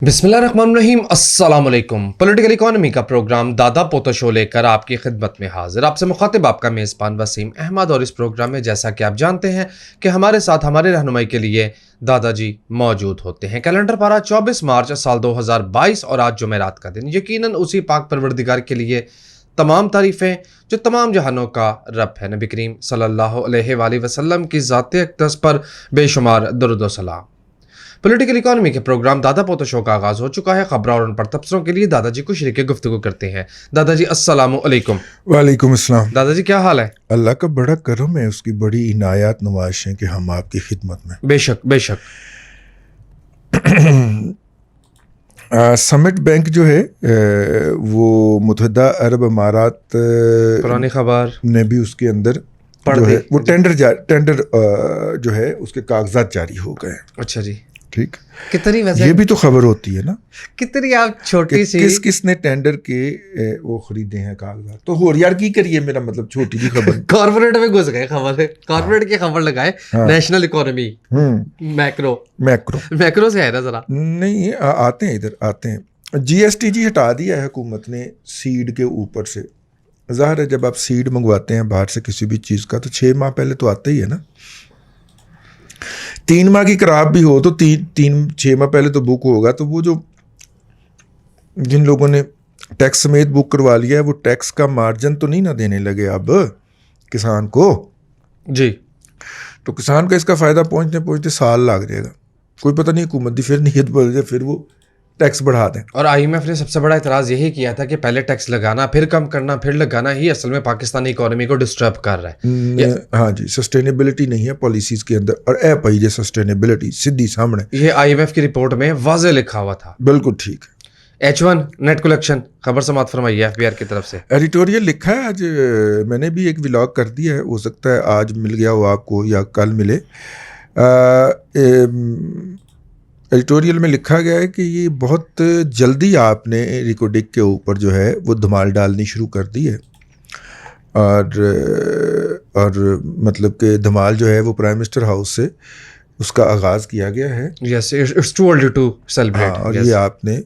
बिस्मिल्लाहिर्रहमानिर्रहीम अस्सलाम वालेकुम। पॉलिटिकल इकोनॉमी का प्रोग्राम दादा पोता शो लेकर आपकी खिदमत में हाजिर। आपसे मुखातिब आपका मेज़बान वसीम अहमद। और इस प्रोग्राम में जैसा कि आप जानते हैं कि हमारे साथ हमारे रहनुमाई के लिए दादाजी मौजूद होते हैं। कैलेंडर पारा 24 मार्च साल 2022 और आज जुमेरात का दिन। यकीनन उसी पाक परवरदिगार के लिए तमाम तारीफ़ें जो तमाम जहानों का रब है। नबी करीम सल्लल्लाहु अलैहि वसल्लम की ज़ात अक़दस पर बेशुमार दुरूद व सलाम। पॉलिटिकल इकोनॉमी के प्रोग्राम दादा पोता शो का आगाज़ हो चुका है। खबरों और उन पर तबसरों के लिए दादाजी को शरीक गुफ्तगू करते हैं। दादाजी अस्सलामु अलैकुम। वालेकुम अस्सलाम। दादाजी क्या हाल है? अल्लाह का बड़ा करम है, उसकी बड़ी इनायत नवाज है कि हम आपकी खिदमत में। बेशक बेशक। समिट बैंक जो है वो मुत्तहिदा अरब अमारात पुरानी खबर ने भी उसके अंदर जो है वो टेंडर जो है उसके कागजात जारी हो गए। अच्छा जी। ठीक, कितनी वैसे ये भी तो खबर होती है ना, कितनी आप छोटी सी किसने टेंडर के वो खरीदे हैं कागजात। तो हो यार की करिए, मेरा मतलब छोटी जी खबर। कॉर्पोरेट में घुस गए, खबर है कॉर्पोरेट की खबर लगाए। नेशनल इकोनॉमी मैक्रो मैक्रो से है ना जरा नहीं आते हैं, इधर आते हैं। जीएसटी जी हटा दिया है हुकूमत ने सीड के ऊपर से। ज़ाहिर है जब आप सीड मंगवाते हैं बाहर से किसी भी चीज़ का तो 6 माह पहले तो आता ही है ना। 3 माह की खराब भी हो तो 6 माह पहले तो बुक होगा। तो वो जो जिन लोगों ने टैक्स समेत बुक करवा लिया है वो टैक्स का मार्जिन तो नहीं ना देने लगे अब किसान को जी। तो किसान का इसका फ़ायदा पहुँचते पहुँचते साल लग जाएगा। कोई पता नहीं हुकूमत की फिर नीयत बदल जाए, फिर वो टैक्स बढ़ा दें। और आईएमएफ ने सबसे बड़ा इतराज़ यही किया था कि पहले टैक्स लगाना फिर कम करना फिर लगाना ही असल में पाकिस्तानी इकोनॉमी को डिस्टर्ब कर रहा है। हाँ जी, सस्टेनेबिलिटी नहीं है पॉलिसीज़ के अंदर। और ए पाई जे सस्टेनेबिलिटी सीधी सामने, ये आईएमएफ की रिपोर्ट में वाज़े लिखा हुआ था। बिल्कुल ठीक है। H1 नेट कलेक्शन खबर समात फरमाइए एफबीआर की तरफ से। एडिटोरियल लिखा है आज, मैंने भी एक व्लॉग कर दिया है, हो सकता है आज मिल गया हो आपको या कल मिले। एडिटोरियल में लिखा गया है कि ये बहुत जल्दी आपने रिकोडिक के ऊपर जो है वो धमाल डालनी शुरू कर दी है। और मतलब कि धमाल जो है वो प्राइम मिनिस्टर हाउस से उसका आगाज़ किया गया है। Yes, it's too early to celebrate. और ये आपने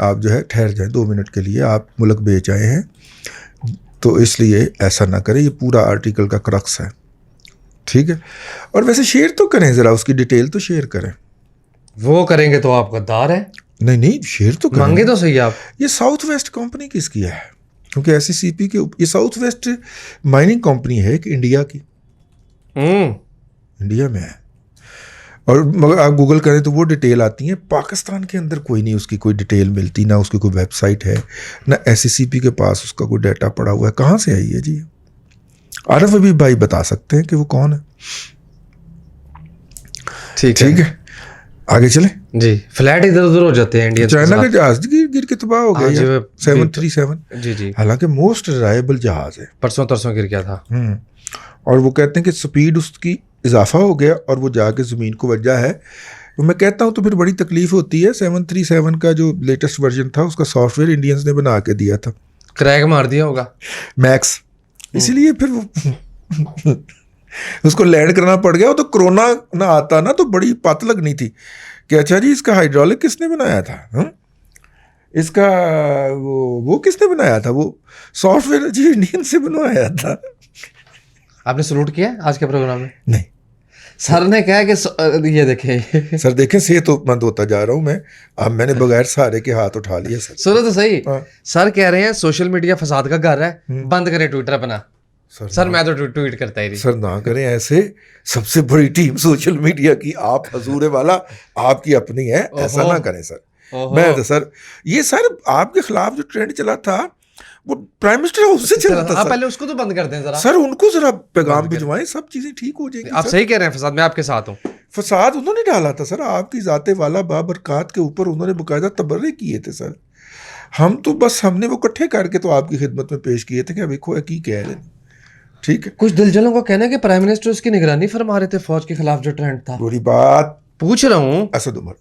आप जो है ठहर जाएं 2 मिनट के लिए, आप मुल्क बेच आए हैं तो इसलिए ऐसा ना करें। ये पूरा आर्टिकल का क्रक्स है, ठीक है। और वैसे शेयर तो करें, ज़रा उसकी डिटेल तो शेयर करें। वो करेंगे तो आप गद्दार है। नहीं शेयर तो करें, मांगे तो सही आप। ये साउथ वेस्ट कंपनी किसकी है? क्योंकि SCCP के ये साउथ वेस्ट माइनिंग कंपनी है कि इंडिया की, इंडिया में है। और मगर आप गूगल करें तो वो डिटेल आती है। पाकिस्तान के अंदर कोई नहीं, उसकी कोई डिटेल मिलती ना, उसकी कोई वेबसाइट है ना, SCCP के पास उसका कोई डाटा पड़ा हुआ है। कहाँ से आई है जी? आरफ अभी भाई बता सकते हैं कि वो कौन है। ठीक है, आगे चले जी। फ्लैट इधर उधर हो जाते हैं इंडियन। चाइना का जहाज गिर के तबाह हो गया 737। जी। हालांकि मोस्ट रिलायबल जहाज है, परसों गिर गया था। और वो कहते हैं कि स्पीड उसकी इजाफा हो गया और वो जाके ज़मीन को वजह है। तो मैं कहता हूँ तो फिर बड़ी तकलीफ होती है। 737 का जो लेटेस्ट वर्जन था उसका सॉफ्टवेयर इंडियंस ने बना के दिया था, क्रैक मार दिया होगा मैक्स, इसीलिए फिर वो उसको लैंड करना पड़ गया। वो तो कोरोना ना आता ना तो बड़ी पत लगनी थी कि अच्छा जी इसका हाइड्रोलिक किसने बनाया था, इसका वो किसने बनाया था, वो सॉफ्टवेयर जी इंडियन से बनवाया था। आपने सलूट किया आज के प्रोग्राम में? नहीं, सर ने कहा कि ये देखें सर देखें सेहतमंद होता जा रहा हूँ मैं। अब मैंने बगैर सहारे के हाथ उठा लिए। सुनो तो सही, सर कह रहे हैं सोशल मीडिया फसाद का घर है, बंद करें ट्विटर अपना। सर मैं तो ट्वीट करता ही नहीं। सर ना करें ऐसे, सबसे बड़ी टीम सोशल मीडिया की आप हजूरे वाला आपकी अपनी है, ऐसा ना करें सर। मैं तो सर ये सर आपके खिलाफ जो ट्रेंड चला था वो प्राइम मिनिस्टर हाउस से चला था। पहले उसको तो बंद कर दें जरा। सर उनको जरा पैगाम भिजवाएं, सब चीजें ठीक हो जाएंगी। आप सही कह रहे हैं, फसाद मैं आपके साथ हूँ। फसाद उन्होंने डाला था सर, आपकी जाते वाला बाबरकात के ऊपर उन्होंने बाकायदा तबर्रे किए थे सर। हम तो बस हमने वो इकट्ठे करके तो आपकी खिदमत में पेश किए थे कि देखो की कह रहे हैं। ठीक है, कुछ दिलजलों का कहना है कि प्राइम मिनिस्टर उसकी निगरानी फरमा रहे थे फौज के खिलाफ जो ट्रेंड था। बुरी बात पूछ रहा हूँ। असद उमर।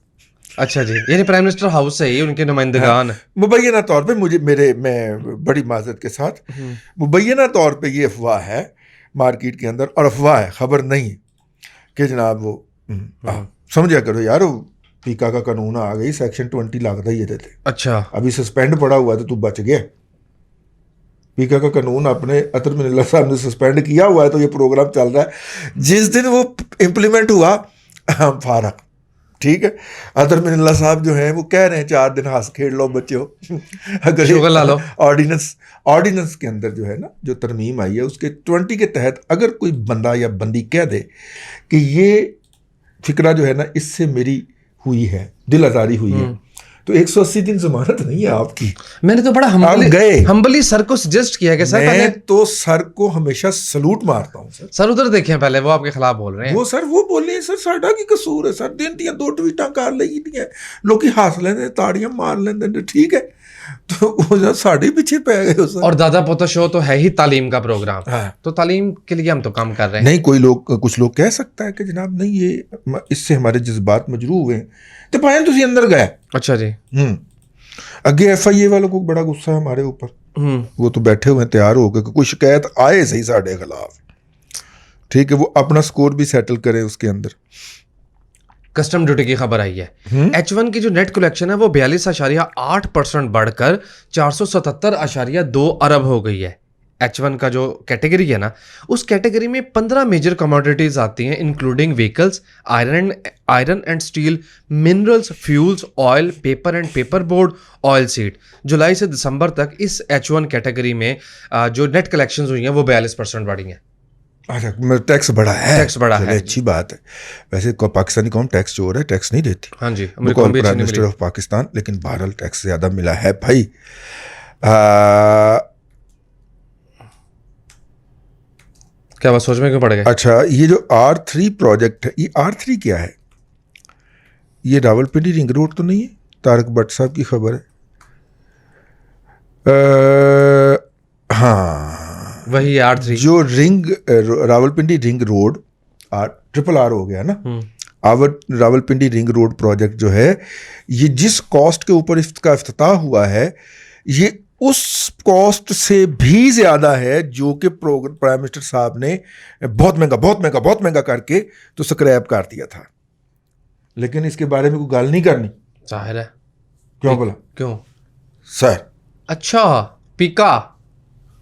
अच्छा जी, यानी प्राइम मिनिस्टर हाउस से ही उनके नुमाइंदगान। मुबैना तौर पे मैं बड़ी माजरत के साथ मुबैना तौर पे ये अफवाह है मार्केट के अंदर, और अफवाह है, खबर नहीं कि जनाब वो समझा करो यार, पीका का कानून आ गई, सेक्शन 20 लगता ही है थे। अच्छा अभी सस्पेंड पड़ा हुआ तो तू बच गया। पीका का कानून अपने अतर मिनल्ला साहब ने सस्पेंड किया हुआ है, तो ये प्रोग्राम चल रहा है। जिस दिन वो इम्प्लीमेंट हुआ हम फारक, ठीक है। अतर मिनल्ला साहब जो हैं वो कह रहे हैं 4 दिन हंस खेल लो बच्चों। अगर शुगर ला लो। ऑर्डिनेंस के अंदर जो है ना, जो तरमीम आई है उसके 20 के तहत अगर कोई बंदा या बंदी कह दे कि ये फिक्रा जो है ना इससे मेरी हुई है, दिल आज़ारी हुई है, तो 180 दिन जमानत नहीं है आपकी। मैंने तो बड़ा हम्बली सर को सजेस्ट किया कि सर मैं तो सर को हमेशा सलूट मारता हूँ। सर उधर देखें, पहले वो आपके खिलाफ बोल रहे हैं। वो सर वो बोले सर साडा की कसूर है सर, दिन दियां 2 ट्वीटां कर लई दियां, लोग हस लेंदे, ताड़ियां मार लेंदे, ठीक है। तो वो साढ़े पीछे पै गए सर। और दादा पोता शो तो है ही तालीम का प्रोग्राम। हाँ। तो तालीम के लिए हम तो काम कर रहे हैं। नहीं, कुछ लोग कह सकता है कि जनाब नहीं ये इससे हमारे जज्बात मजरू हुए, तो भाई तुसी अंदर गए। अच्छा जी। अगे FIA वालों को बड़ा गुस्सा है हमारे ऊपर, वो तो बैठे हुए हैं तैयार हो गए कि कोई शिकायत आए सही साढ़े खिलाफ, ठीक है, वो अपना स्कोर भी सेटल करें उसके अंदर। कस्टम ड्यूटी की खबर आई है। H1 की जो नेट कलेक्शन है वो 42.8% बढ़कर 477.2 अरब हो गई है। H1 का जो कैटेगरी है ना, उस कैटेगरी में 15 मेजर कमोडिटीज आती हैं, including vehicles, iron and steel, minerals, fuels, oil, paper and paper board, oil seed. जुलाई से दिसंबर तक इस H1 कैटेगरी में जो नेट कलेक्शंस हुई हैं वो 42% बढ़ी हैं। अच्छा, टैक्स बढ़ा है। टैक्स बढ़ा है, अच्छी बात है। वैसे पाकिस्तानी कौम टैक्स चोर है, टैक्स नहीं देती। हाँ जी, प्राइम मिनिस्टर ऑफ पाकिस्तान, लेकिन बहरहाल टैक्स ज्यादा मिला है भाई। क्या बात, सोच में क्यों पड़ गए? अच्छा, ये जो R3 प्रोजेक्ट है, ये R3 क्या है? ये रावलपिंडी रिंग रोड तो नहीं है? तारक भट्ट साहब की खबर है। हाँ, वही R3 जो रावलपिंडी रिंग रोड RRR हो गया ना, रावलपिंडी रिंग रोड प्रोजेक्ट जो है, ये जिस कॉस्ट के ऊपर इसका इफ्तिताह हुआ है, ये उस कॉस्ट से भी ज्यादा है जो कि प्राइम मिनिस्टर साहब ने बहुत महंगा करके तो स्क्रैप कर दिया था। लेकिन इसके बारे में कोई गल नहीं करनी, जाहिर है। क्यों बोला? क्यों सर? अच्छा, पीका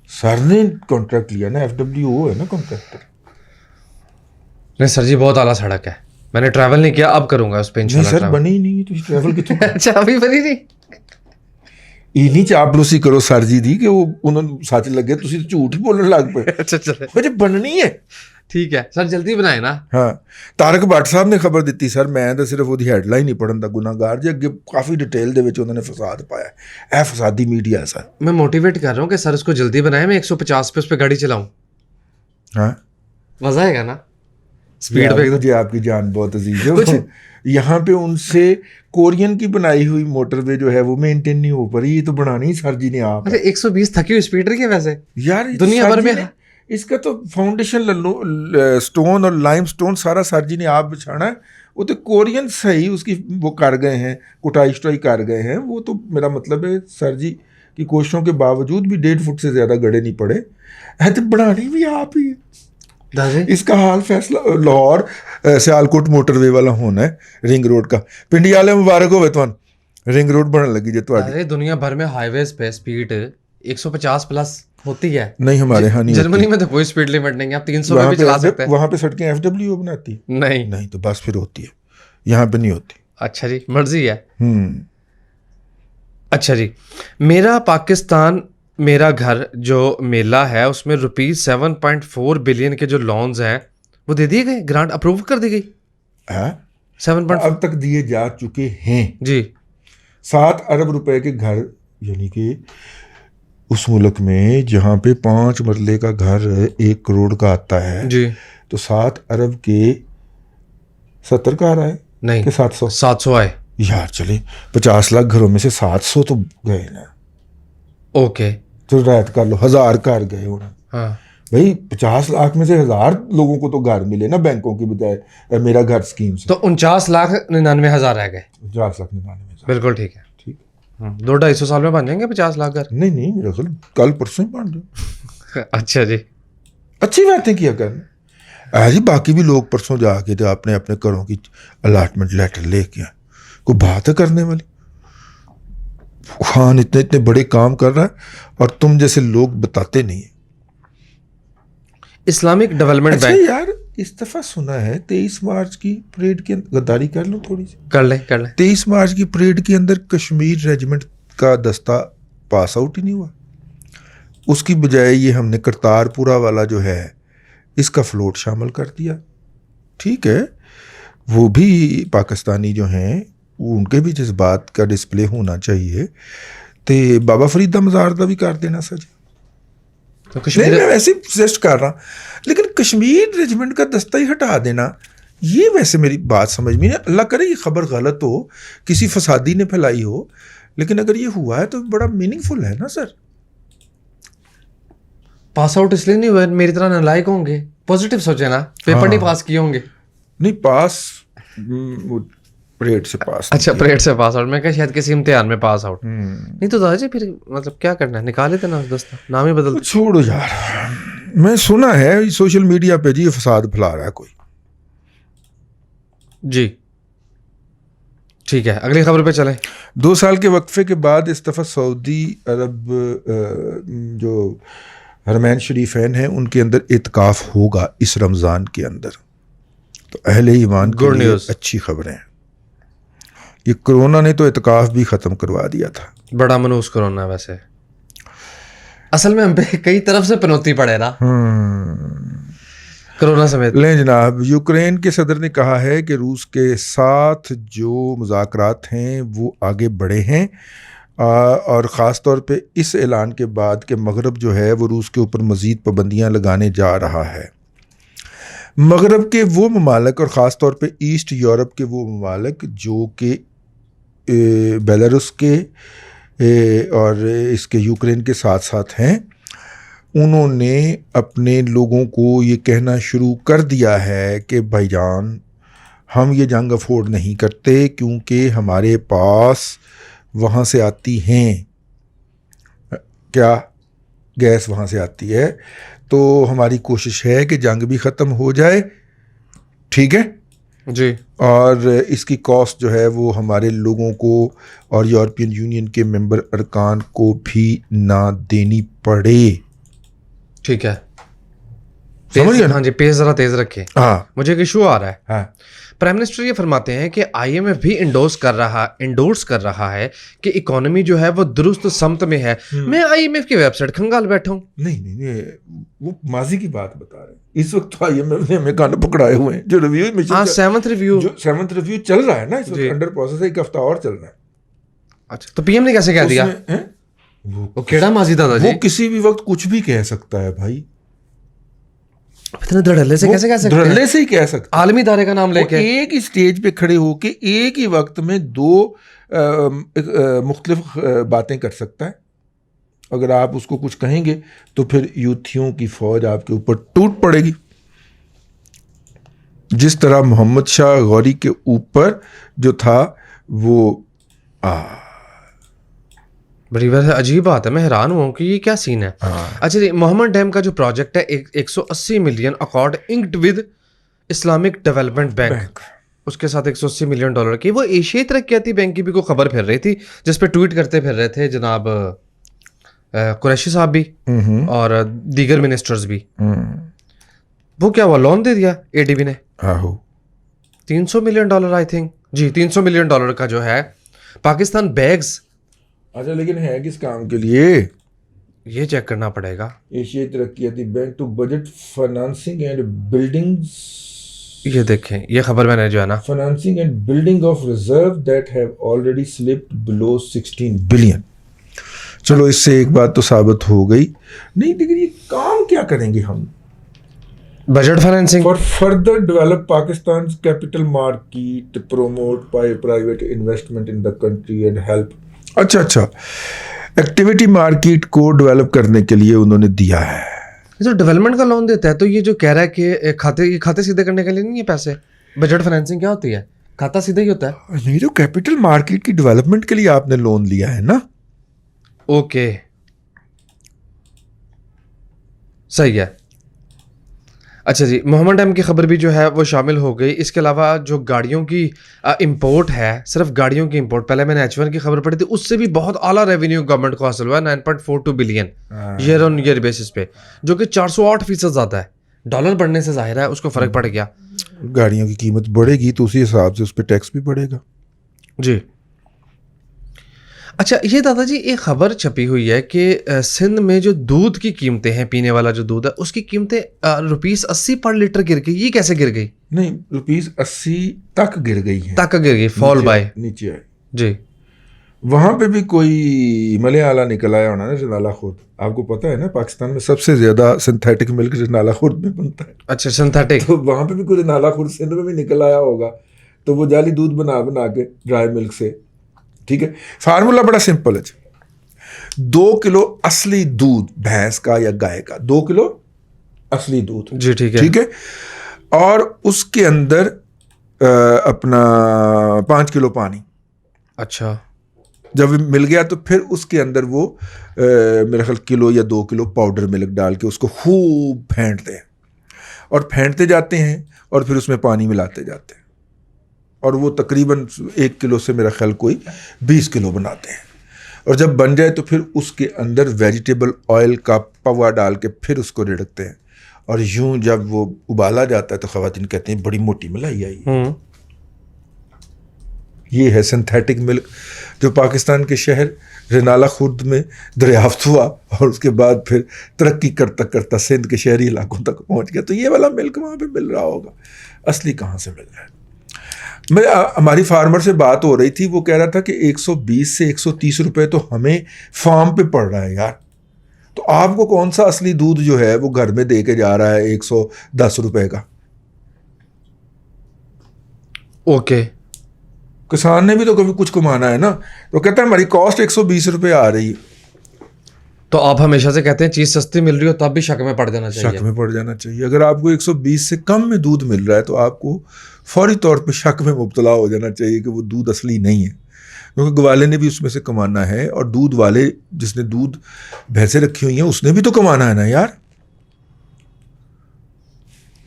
सर ने कॉन्ट्रैक्ट लिया ना, FWO है ना कॉन्ट्रैक्टर। नहीं सर जी, बहुत आला सड़क है, मैंने ट्रैवल नहीं किया, अब करूंगा उस पे इंशाल्लाह। सर बनी नहीं तो ट्रैवल कितों? अच्छा, अभी बनी नहीं। इन्हीं चापलूसी करो सर जी दी कि वो उन्होंने सच लगे, तुसी तो झूठ ही बोलने लग पे। अच्छा चले, मुझे बननी है। ठीक है सर, जल्दी बनाए ना। हाँ, तारक भट्ट साहब ने खबर दी सर, मैं तो सिर्फ ਉਹਦੀ ਹੈਡਲਾਈਨ ਹੀ ਪੜਨ ਦਾ ਗੁਨਾਹਗਾਰ ਜੀ, ਅੱਗੇ ਕਾਫੀ डिटेल ਦੇ ਵਿੱਚ ਉਹਨਾਂ ਨੇ फसाद पाया। ਇਹ फसादी मीडिया है सर। मैं मोटिवेट कर रहा हूँ कि सर उसको जल्दी बनाए, मैं 150 पे उस पर गाड़ी चलाऊं। हाँ, मजा आएगा ना स्पीड पे। मुझे आपकी जान बहुत अजीज है। यहाँ पे उनसे कोरियन की बनाई हुई मोटरवे जो है वो मेंटेन नहीं हो पा रही, ये तो बनानी ही सर जी ने आप। अरे 120 थकी हुई स्पीड रही है वैसे यार, दुनिया भर में। इसका तो फाउंडेशन स्टोन और लाइम स्टोन सारा सर जी ने आप बिछाना है। वो तो कोरियन सही उसकी वो कर गए हैं, कुटाई शुटाई कर गए हैं। वो तो मेरा मतलब है सर जी की कोशिशों के बावजूद भी 1.5 फुट से ज़्यादा गड़े नहीं पड़े है, तो बनानी भी आप ही है। इसका हाल फैसला लाहौर सियालकोट मोटरवे वाला होना है, रिंग रोड का। पिंडी वाले मुबारक होवे तुहानू, रिंग रोड बनने लगी जे तुहाडी। अरे दुनिया भर में हाईवेज पे स्पीड 150 प्लस होती है। नहीं, हमारे यहाँ नहीं। जर्मनी में तो कोई स्पीड लिमिट नहीं है, आप 300 में भी चला सकते हैं। वहाँ पे सड़कें FWO बनाती नहीं, तो बस फिर होती है, यहाँ पे नहीं होती। अच्छा जी, मर्जी है। अच्छा जी, मेरा पाकिस्तान मेरा घर जो मेला है उसमें ₹7.4 बिलियन के जो लोन्स हैं वो दे दिए गए, ग्रांट अप्रूव कर दी गई। 7. अब तक दिए जा चुके हैं जी। 7 अरब रुपए के घर, यानी कि उस मुल्क में जहाँ पे 5 मरले का घर 1 करोड़ का आता है जी, तो 7 अरब के 70 का आ रहा है नहीं कि 700 आए यार। चले 50 लाख घरों में से 700 तो गए ना। ओके, तो रायत कर लो, 1000 घर गए होना। हाँ भाई 50 लाख में से 1000 लोगों को तो घर मिले ना बैंकों की बजाय मेरा घर स्कीम से, तो 49,99,000 रह गए। 50,99,000 बिल्कुल ठीक है। ठीक, 2-250 साल में बन जाएंगे 50 लाख घर। नहीं मेरा ख्याल कल परसों ही बन जाए। अच्छा जी, अच्छी बातें किया करना। जी बाकी भी लोग परसों जाके तो अपने अपने घरों की अलाटमेंट लेटर लेके आए। कोई बात है करने वाली? खान इतने इतने बड़े काम कर रहा है और तुम जैसे लोग बताते नहीं है। इस्लामिक डेवलपमेंट अच्छा बैंक। यार, इस दफा सुना है 23 मार्च की परेड के गद्दारी कर लो थोड़ी सी। कर ले 23 मार्च की परेड के अंदर कश्मीर रेजिमेंट का दस्ता पास आउट ही नहीं हुआ। उसकी बजाय ये हमने करतारपुरा वाला जो है इसका फ्लोट शामिल कर दिया। ठीक है, वो भी पाकिस्तानी जो हैं उनके भी जज्बात का डिस्प्ले होना चाहिए, तो बाबा फरीद दा मज़ार दा भी कर देना सर। तो नहीं, कश्मीर मैं वैसे सजेस्ट कर रहा, लेकिन कश्मीर रेजिमेंट का दस्ता ही हटा देना, ये वैसे मेरी बात समझ में नहीं। अल्लाह करे ये खबर गलत हो, किसी फसादी ने फैलाई हो, लेकिन अगर ये हुआ है तो बड़ा मीनिंगफुल है ना सर। पास आउट इसलिए नहीं हुए, मेरी तरह नालायक होंगे। पॉजिटिव सोचे ना, पेपर नहीं पास किए होंगे। नहीं पास, परेड से पास। अच्छा, परेड से पास आउट। मैं कहा शायद किसी इम्तिहान में पास आउट। नहीं तो दादाजी फिर मतलब क्या करना है, निकाले थे ना उस दस्ता, नाम ही बदल। छोड़ो यार, मैं सुना है सोशल मीडिया पे जी ये फसाद फैला रहा है कोई। जी ठीक है, अगली खबर पे चलें। 2 साल के वक्फे के बाद इस दफ़ा सऊदी अरब जो हरमैन शरीफैन हैं उनके अंदर इत्काफ होगा इस रमज़ान के अंदर। तो अहले ईमान के लिए अच्छी खबरें हैं। ये कोरोना ने तो इत्काफ भी ख़त्म करवा दिया था। बड़ा मनूस कोरोना वैसे, असल में हम पे कई तरफ से पनौती पड़े ना कोरोना समेत। लें जनाब, यूक्रेन के सदर ने कहा है कि रूस के साथ जो मुज़ाकरात हैं वो आगे बढ़े हैं, और ख़ास तौर पे इस ऐलान के बाद कि मगरब जो है वो रूस के ऊपर मज़ीद पाबंदियाँ लगाने जा रहा है। मगरब के वो ममालिक और ख़ास तौर पे ईस्ट यूरोप के वो ममालिक जो कि बेलारूस के और इसके यूक्रेन के साथ साथ हैं, उन्होंने अपने लोगों को ये कहना शुरू कर दिया है कि भाईजान हम ये जंग अफोर्ड नहीं करते, क्योंकि हमारे पास वहाँ से आती हैं क्या गैस वहाँ से आती है, तो हमारी कोशिश है कि जंग भी ख़त्म हो जाए। ठीक है जी, और इसकी कॉस्ट जो है वो हमारे लोगों को और यूरोपियन यूनियन के मेंबर अरकान को भी ना देनी पड़े। ठीक है, समझ गए ना? हाँ जी, पेज जरा तेज रखे। हाँ, मुझे एक इशू आ रहा है। हाँ, प्राइम मिनिस्टर ये फरमाते हैं कि आईएमएफ भी इंडोर्स कर रहा है कि इकोनॉमी जो है वो दुरुस्त समत में है। मैं आईएमएफ की वेबसाइट खंगाल बैठा हूँ। नहीं, वो माजी की बात बता रहे हैं। इस वक्त तो आईएमएफ ने हमें कान पकड़ाए हुए हैं। जो रिव्यू मिशन, हाँ, 7th रिव्यू चल रहा है ना, इस वक्त अंडर प्रोसेस है, 1 हफ्ता और चल रहा है। अच्छा, तो पीएम ने कैसे कह दिया? वो केड़ा माजी दादाजी, वो किसी भी वक्त कुछ भी कह सकता है भाई। इतने धड़ल्ले से कैसे कह सकते हैं? धड़ल्ले से ही कह सकता है। आलमी इदारे का नाम लेके एक ही स्टेज पे खड़े होके एक ही वक्त में 2 मुख्तलिफ बातें कर सकता है। अगर आप उसको कुछ कहेंगे तो फिर यूथियों की फौज आपके ऊपर टूट पड़ेगी, जिस तरह मोहम्मद शाह गौरी के ऊपर जो था वो। बड़ी वैसे अजीब बात है, मैं हैरान हुआ कि ये क्या सीन है। अच्छा, मोहम्मद डैम का जो प्रोजेक्ट है 180 million accord inked with Islamic development bank, उसके साथ 180 मिलियन डॉलर की। वो एशियाई तरक्याती बैंक की भी कोई खबर फिर रही थी जिस पे ट्वीट करते फिर रहे थे जनाब कुरैशी साहब भी और दीगर मिनिस्टर्स भी। वो क्या हुआ, लोन दे दिया एडीबी ने? 300 मिलियन डॉलर आई थिंक, जी 300 मिलियन डॉलर का जो है पाकिस्तान बैग्स। अच्छा, लेकिन है किस काम के लिए ये चेक करना पड़ेगा। एशियाई तरक्याती bank to budget financing and buildings. ये देखें, ये खबर मैंने जो है ना, financing and building of reserve that have already slipped below 16 billion. चलो, इससे एक बात तो साबित हो गई। नहीं, लेकिन ये काम क्या करेंगे हम? Budget financing for further develop Pakistan capital market, promote private investment in the country and help. अच्छा, एक्टिविटी मार्केट को डेवलप करने के लिए उन्होंने दिया है। जो डेवलपमेंट का लोन देता है, तो ये जो कह रहा है कि खाते सीधे करने के लिए नहीं है पैसे। बजट फाइनेंसिंग क्या होती है? खाता सीधा ही होता है। नहीं, तो कैपिटल मार्केट की डेवलपमेंट के लिए आपने लोन लिया है ना। ओके, सही है। अच्छा जी, मोहम्मद डैम की खबर भी जो है वो शामिल हो गई। इसके अलावा जो गाड़ियों की इंपोर्ट है, सिर्फ गाड़ियों की इंपोर्ट, पहले मैंने H1 की खबर पढ़ी थी, उससे भी बहुत आला रेवेन्यू गवर्नमेंट को हासिल हुआ है, 9.42 billion year on year basis पे, जो कि 408% ज़्यादा है। डॉलर बढ़ने से जाहिर है उसको फ़र्क पड़ गया। गाड़ियों की कीमत बढ़ेगी तो उसी हिसाब से उस पर टैक्स भी बढ़ेगा। जी। अच्छा, ये दादाजी एक खबर छपी हुई है कि सिंध में जो दूध की कीमतें हैं, पीने वाला जो दूध है, उसकी कीमतें ₹80 पर लीटर गिर गई। ये कैसे गिर गई? नहीं, ₹80 तक गिर गई है, तक गिर गई, फॉल बाय। नीचे आई। जी। वहां पे भी कोई मलयाला निकल आया होना ना, जनाला खुर्द। आपको पता है ना, पाकिस्तान में सबसे ज्यादा सिंथेटिक मिल्क जनाला खुर्द में बनता है। अच्छा, सिंथेटिक। तो वहां पे भी कोई जनाला खुर्द सिंध में भी निकल आया होगा, तो वो जाली दूध बना बना के ड्राई मिल्क से। ठीक है, फार्मूला बड़ा सिंपल है। 2 किलो असली दूध भैंस का या गाय का, 2 किलो असली दूध। जी, ठीक है। ठीक है, और उसके अंदर अपना 5 किलो पानी। अच्छा। जब मिल गया तो फिर उसके अंदर वो मेरे ख्याल किलो या 2 किलो पाउडर मिल्क डाल के उसको खूब फेंटते हैं, और फेंटते जाते हैं, और फिर उसमें पानी मिलाते जाते हैं, और वो तकरीबन 1 किलो से मेरा ख्याल कोई 20 किलो बनाते हैं। और जब बन जाए तो फिर उसके अंदर वेजिटेबल ऑयल का पवा डाल के फिर उसको रिड़कते हैं, और यूं जब वो उबाला जाता है तो ख़वातीन कहते हैं बड़ी मोटी मलाई आई। ये है सिंथेटिक मिल्क, जो पाकिस्तान के शहर रनाला खुर्द में दरियाफ्त हुआ, और उसके बाद फिर तरक्की करता करता सिंध के शहरी इलाकों तक पहुंच गया। तो ये वाला मिल्क वहाँ पे मिल रहा होगा, असली कहाँ से मिल रहा है? हमारी फार्मर से बात हो रही थी, वो कह रहा था कि 120 से 130 रुपए तो हमें फार्म पे पड़ रहा है यार। तो आपको कौन सा असली दूध जो है वो घर में दे के जा रहा है 110 रुपए का? ओके। किसान ने भी तो कभी कुछ कमाना है ना, तो कहता है हमारी कॉस्ट 120 रुपए आ रही है। तो आप हमेशा से कहते हैं चीज़ सस्ती मिल रही हो तब भी शक में पड़ जाना चाहिए। शक में पड़ जाना चाहिए। अगर आपको 120 से कम में दूध मिल रहा है तो आपको फौरी तौर पे शक में मुब्तला हो जाना चाहिए कि वो दूध असली नहीं है, क्योंकि ग्वाले ने भी उसमें से कमाना है, और दूध वाले जिसने दूध भैंसे रखी हुई हैं उसने भी तो कमाना है ना यार।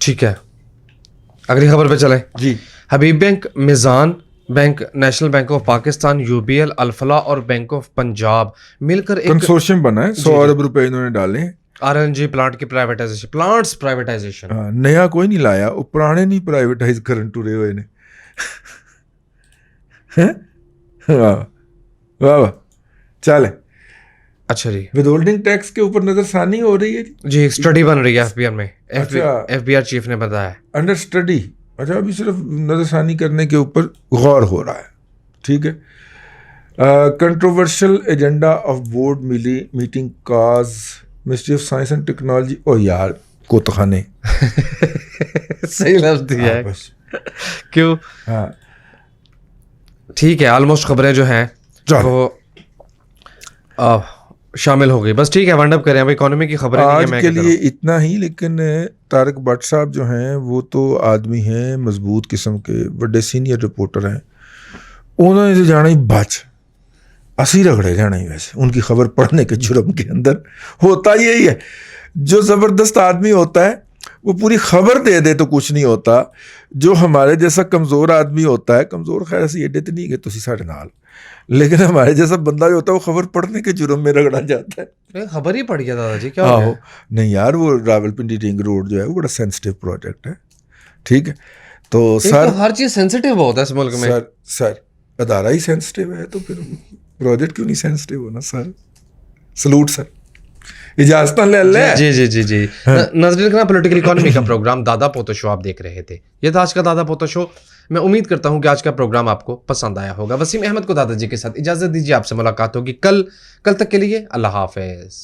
ठीक है, अगली खबर पे चले जी। हबीब bank, Mizan bank, national bank of Pakistan, UBL, Alfalah और बैंक ऑफ पंजाब मिलकर एक कंसोर्शियम बना है, 100 अरब रुपए इन्होंने डाले हैं। RNG प्लांट की प्राइवेटाइजेशन, प्लांट्स प्राइवेटाइजेशन। हाँ, नया कोई नहीं लाया, वो पुराने नहीं प्राइवेटाइज करन टुरे हुए ने। वाह वाह, चले। अच्छा जी, विदहोल्डिंग टैक्स के ऊपर नजरसानी हो रही है जी, एक स्टडी बन रही है FBR में। अच्छा। FBR चीफ ने बताया। Under study. अच्छा, अभी सिर्फ नजरसानी करने के ऊपर गौर हो रहा है। ठीक है। Controversial agenda of board meeting cause ministry of science and technology. ओ यार, कोतखाने। सही लफ्ज दिया है। बस। क्यों? हाँ, ठीक है, ऑलमोस्ट खबरें जो हैं वो शामिल हो गई। बस ठीक है, वाइंड अप करें। अब इकोनॉमी की खबरें नहीं है, आज मैं के क्या लिए करूं? इतना ही। लेकिन तारक भट्ट साहब जो हैं वो तो आदमी हैं मजबूत किस्म के, बड़े सीनियर रिपोर्टर हैं। उन्होंने तो जाना ही बच असी रगड़े जाना ही। वैसे उनकी खबर पढ़ने के जुर्म के अंदर होता यही है। जो ज़बरदस्त आदमी होता है वो पूरी खबर दे दे तो कुछ नहीं होता। जो हमारे जैसा कमज़ोर आदमी होता है, कमज़ोर खैर ऐसी एडे तो नहीं गए तुसी साढ़े नाल, लेकिन हमारे जैसा बंदा जो होता है वो खबर पढ़ने के जुर्म में रगड़ा जाता है। खबर ही पड़ गया दादाजी, क्या हो आहो, गया? नहीं यार, वो रावलपिंडी रिंग रोड जो है वो बड़ा सेंसिटिव प्रोजेक्ट है। ठीक है, तो सर, हर चीज सेंसिटिव होता है इस मुल्क में। सर अदारा ही सेंसिटिव है तो फिर प्रोजेक्ट क्यों नहीं सेंसिटिव होना? सर सलूट सर, इजाजत ले ले। जी जी जी जी। नजरिन खाना पॉलिटिकल इकोनॉमी का प्रोग्राम दादा पोतो शो आप देख रहे थे। ये था आज का दादा पोतो शो। मैं उम्मीद करता हूं कि आज का प्रोग्राम आपको पसंद आया होगा। वसीम अहमद को दादाजी के साथ इजाजत दीजिए, आपसे मुलाकात होगी कल तक के लिए अल्लाह हाफिज।